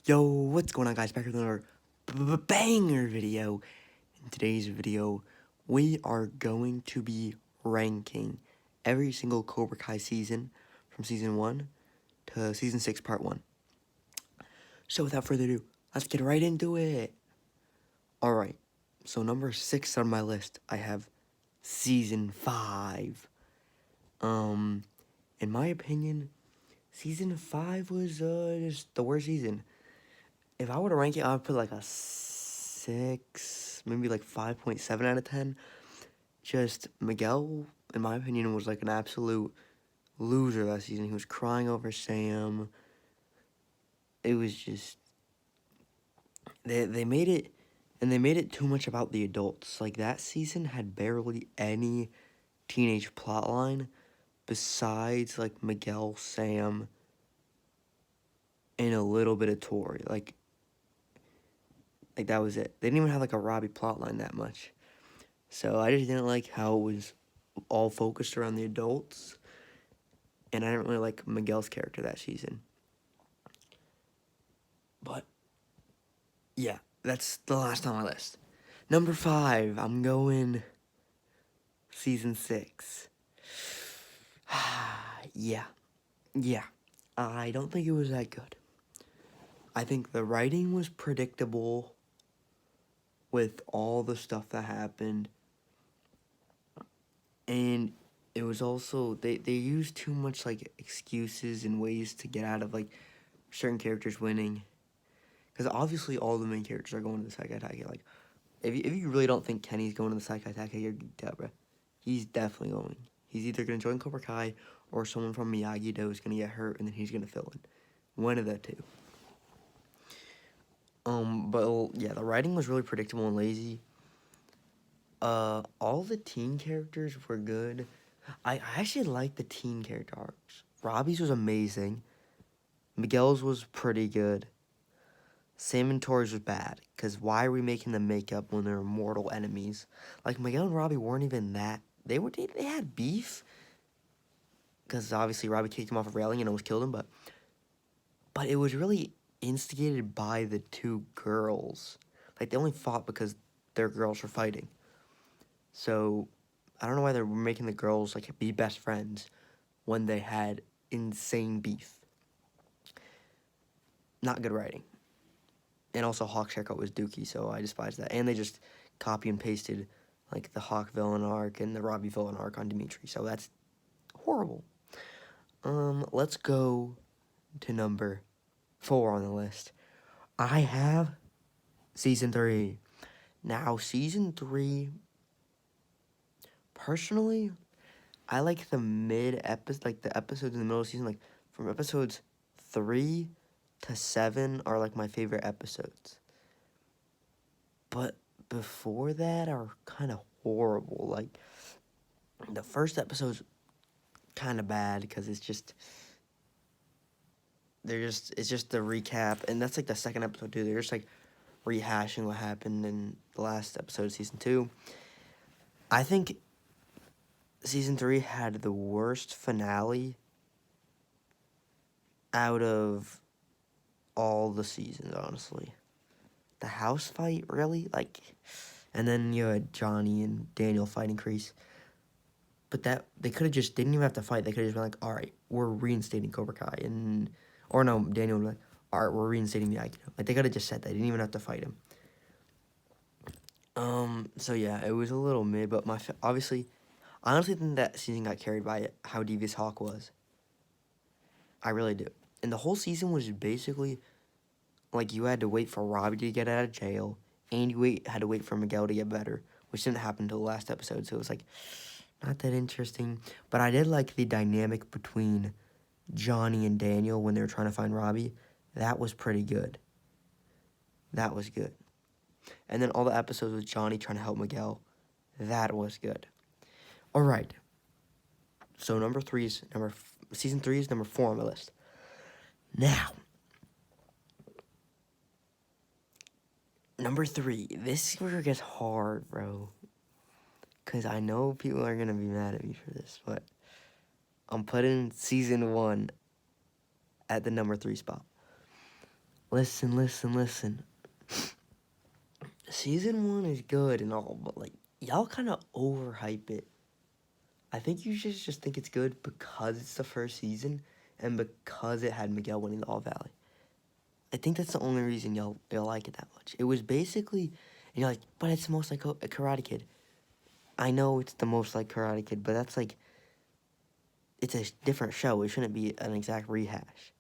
Yo, what's going on, guys? Back with another banger video. In today's video, we are going to be ranking every single Cobra Kai season from season 1 to season 6 part 1. So without further ado, let's get right into it. Alright, so number 6 on my list, I have season 5. In my opinion, season 5 was just the worst season. If I were to rank it, I would put like a 6, maybe like 5.7 out of 10. Just Miguel, in my opinion, was like an absolute loser that season. He was crying over Sam. It was just they made it, and they made it too much about the adults. Like that season had barely any teenage plotline besides like Miguel, Sam, and a little bit of Tori. Like that was it. They didn't even have like a Robbie plotline that much. So I just didn't like how it was all focused around the adults. And I didn't really like Miguel's character that season. But, yeah, that's the last on my list. Number 5, I'm going season 6. yeah. I don't think it was that good. I think the writing was predictable with all the stuff that happened. And it was also, they used too much, like, excuses and ways to get out of, like, certain characters winning. Because obviously all the main characters are going to the Psych Attack. Like, if you really don't think Kenny's going to the Psych Attack, you're dead, bro. He's definitely going. He's either going to join Cobra Kai or someone from Miyagi-Do is going to get hurt and then he's going to fill in. One of the two. But yeah, the writing was really predictable and lazy. All the teen characters were good. I actually liked the teen character arcs. Robbie's was amazing. Miguel's was pretty good. Sam and Tori's was bad, because why are we making them make up when they're mortal enemies? Like, Miguel and Robbie weren't even that. They had beef, because obviously Robbie kicked him off a railing and almost killed him, but it was really instigated by the two girls. Like, they only fought because their girls were fighting. So, I don't know why they're making the girls, like, be best friends when they had insane beef. Not good writing. And also, Hawk's haircut was dookie, so I despise that. And they just copy and pasted, like, the Hawk villain arc and the Robbie villain arc on Dimitri. So that's horrible. Let's go to number 4 on the list. I have Season 3. Now, Season 3, personally, I like the mid-episode, like, the episodes in the middle of the season, like, from episodes 3 to 7 are, like, my favorite episodes. But before that are kind of horrible. Like, the first episode's kind of bad because it's just the recap, and that's like the second episode too. They're just like rehashing what happened in the last episode of season 2. I think season 3 had the worst finale out of all the seasons, honestly. The house fight, really? Like, and then you had Johnny and Daniel fighting Kreese. But that, they could have just, didn't even have to fight. They could have just been like, all right, we're reinstating Cobra Kai. Or no, Daniel would be like, all right, we're reinstating Miyagi. Like, they could have just said that. They didn't even have to fight him. So yeah, it was a little mid, but obviously, I honestly think that season got carried by how devious Hawk was. I really do. And the whole season was basically, like, you had to wait for Robbie to get out of jail, and you had to wait for Miguel to get better, which didn't happen until the last episode, so it was, like, not that interesting. But I did like the dynamic between Johnny and Daniel when they were trying to find Robbie. That was pretty good. That was good. And then all the episodes with Johnny trying to help Miguel. That was good. All right. So season 3 is number 4 on my list. Now, number 3. This is where it gets hard, bro. Because I know people are going to be mad at me for this, but I'm putting season 1 at the number 3 spot. listen. Season 1 is good and all, but like y'all kind of overhype it. I think you should just think it's good because it's the first season and because it had Miguel winning the All Valley. I think that's the only reason y'all like it that much. It was basically, and you're like, but it's the most like a Karate Kid. I know it's the most like Karate Kid, but that's like, it's a different show. It shouldn't be an exact rehash.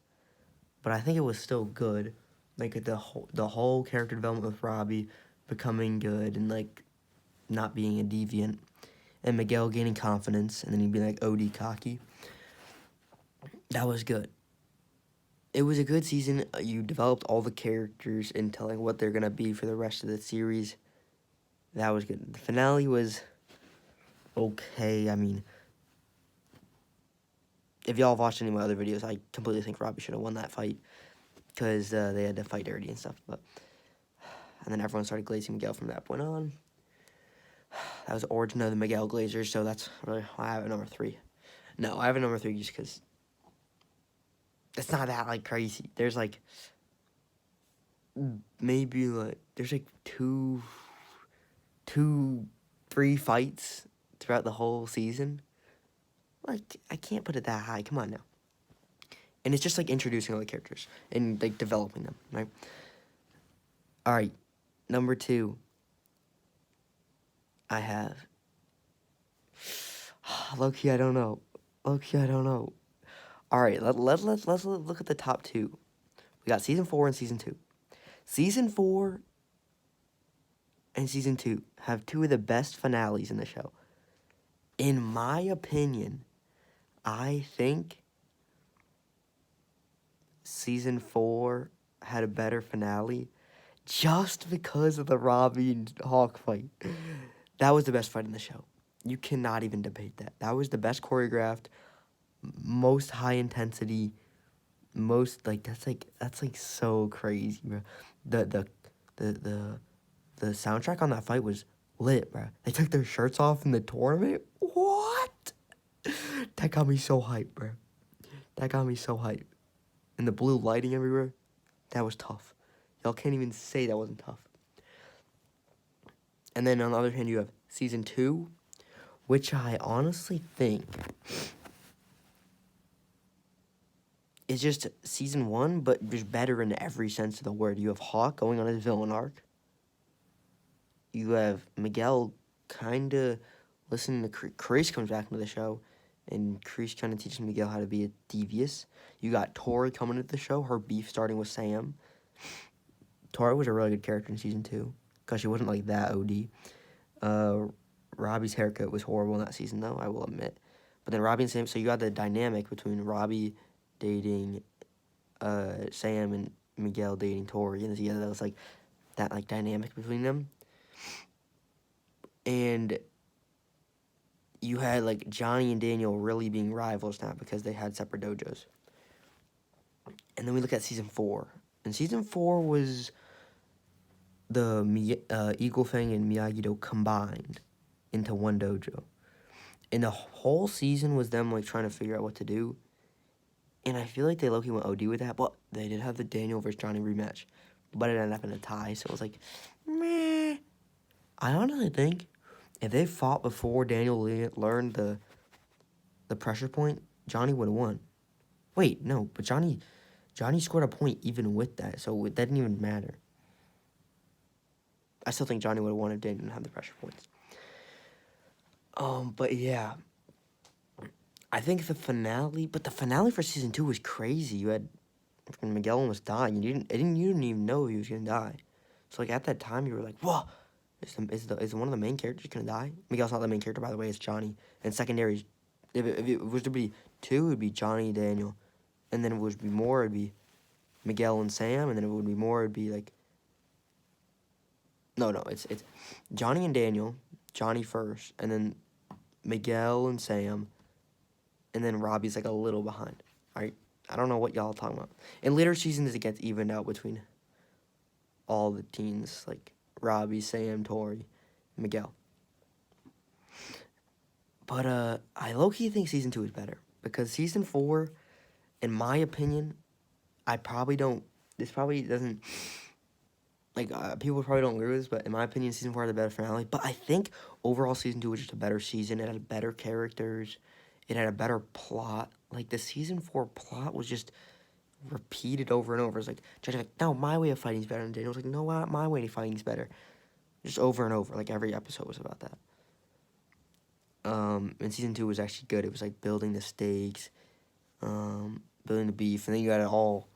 But I think it was still good. Like the whole character development with Robbie becoming good and like not being a deviant, and Miguel gaining confidence, and then he'd be like OD cocky. That was good. It was a good season. You developed all the characters and telling what they're gonna be for the rest of the series. That was good. The finale was okay. I mean, if y'all have watched any of my other videos, I completely think Robbie should have won that fight because they had to fight dirty and stuff. And then everyone started glazing Miguel from that point on. That was the origin of the Miguel Glazers, so that's really why I have it number 3. No, I have it number 3 just because it's not that like crazy. There's like maybe like there's like 3 fights throughout the whole season. Like I can't put it that high. Come on now. And it's just like introducing all the characters and like developing them, right? All right, number 2. I have. Low-key, I don't know. All right, let's look at the top 2. We got season 4 and season 2. Season 4 and season 2 have 2 of the best finales in the show. In my opinion, I think season 4 had a better finale just because of the Robbie and Hawk fight. That was the best fight in the show. You cannot even debate that. That was the best choreographed, most high intensity, most like that's like so crazy, bro. The the soundtrack on that fight was lit, bro. They took their shirts off in the tournament. What? That got me so hyped, bro. That got me so hyped. And the blue lighting everywhere, that was tough. Y'all can't even say that wasn't tough. And then on the other hand, you have season 2, which I honestly think is just season 1, but just better in every sense of the word. You have Hawk going on his villain arc. You have Miguel kind of listening to Chris comes back into the show, and Chris kind of teaches Miguel how to be a devious. You got Tori coming into the show, her beef starting with Sam. Tori was a really good character in season 2, because she wasn't like that OD. Robbie's haircut was horrible in that season, though, I will admit. But then Robbie and Sam, so you got the dynamic between Robbie dating Sam and Miguel dating Tori, and that was like that like dynamic between them. And you had like Johnny and Daniel really being rivals now because they had separate dojos. And then we look at season 4, and season 4 was the Eagle Fang and Miyagi-Do combined into one dojo. And the whole season was them like trying to figure out what to do. And I feel like they low-key went OD with that, but they did have the Daniel versus Johnny rematch. But it ended up in a tie, so it was like, meh. I honestly think if they fought before Daniel learned the pressure point, Johnny would have won. Wait, no, but Johnny scored a point even with that, so that didn't even matter. I still think Johnny would have won if Daniel didn't have the pressure points. But yeah. I think the finale for season 2 was crazy. You had Miguel almost dying. You didn't even know he was gonna die. So like at that time you were like, whoa, is one of the main characters gonna die? Miguel's not the main character, by the way, it's Johnny. And secondaries, if it was to be 2, it would be Johnny and Daniel. And then it would be more, it'd be Miguel and Sam, and then it would be more, it'd be like No, it's Johnny and Daniel, Johnny first, and then Miguel and Sam, and then Robbie's like a little behind. All right, I don't know what y'all are talking about. In later seasons, it gets evened out between all the teens, like Robbie, Sam, Tori, Miguel. But I low-key think season 2 is better because season 4, in my opinion, I probably don't this probably doesn't, like, people probably don't agree with this, but in my opinion, season 4 had a better finale. But I think overall season 2 was just a better season. It had better characters. It had a better plot. Like, the season 4 plot was just repeated over and over. It's like, Judge's like, no, my way of fighting is better. And Daniel's like, no, my way of fighting is better. Just over and over. Like, every episode was about that. And season 2 was actually good. It was like building the stakes, building the beef, and then you got it all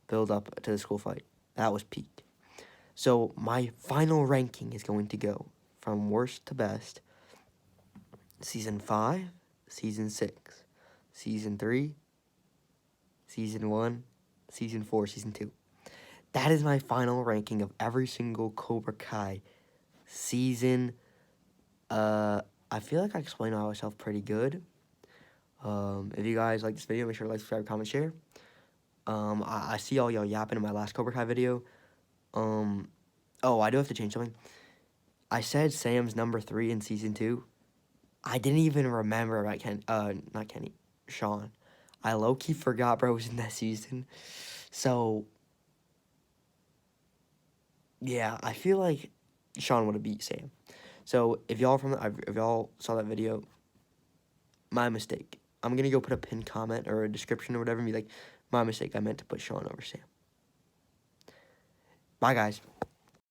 build up to the school fight. That was peak. So my final ranking is going to go from worst to best. Season 5, Season 6, Season 3, Season 1, Season 4, Season 2. That is my final ranking of every single Cobra Kai season. I feel like I explained myself pretty good. If you guys like this video, make sure to like, subscribe, comment, share. I see all y'all yapping in my last Cobra Kai video. Oh, I do have to change something. I said Sam's number 3 in season 2. I didn't even remember about not Kenny, Sean. I low-key forgot bro was in that season. So, yeah, I feel like Sean would have beat Sam. So, if y'all saw that video, my mistake. I'm gonna go put a pinned comment or a description or whatever and be like, my mistake. I meant to put Sean over Sam. Bye, guys.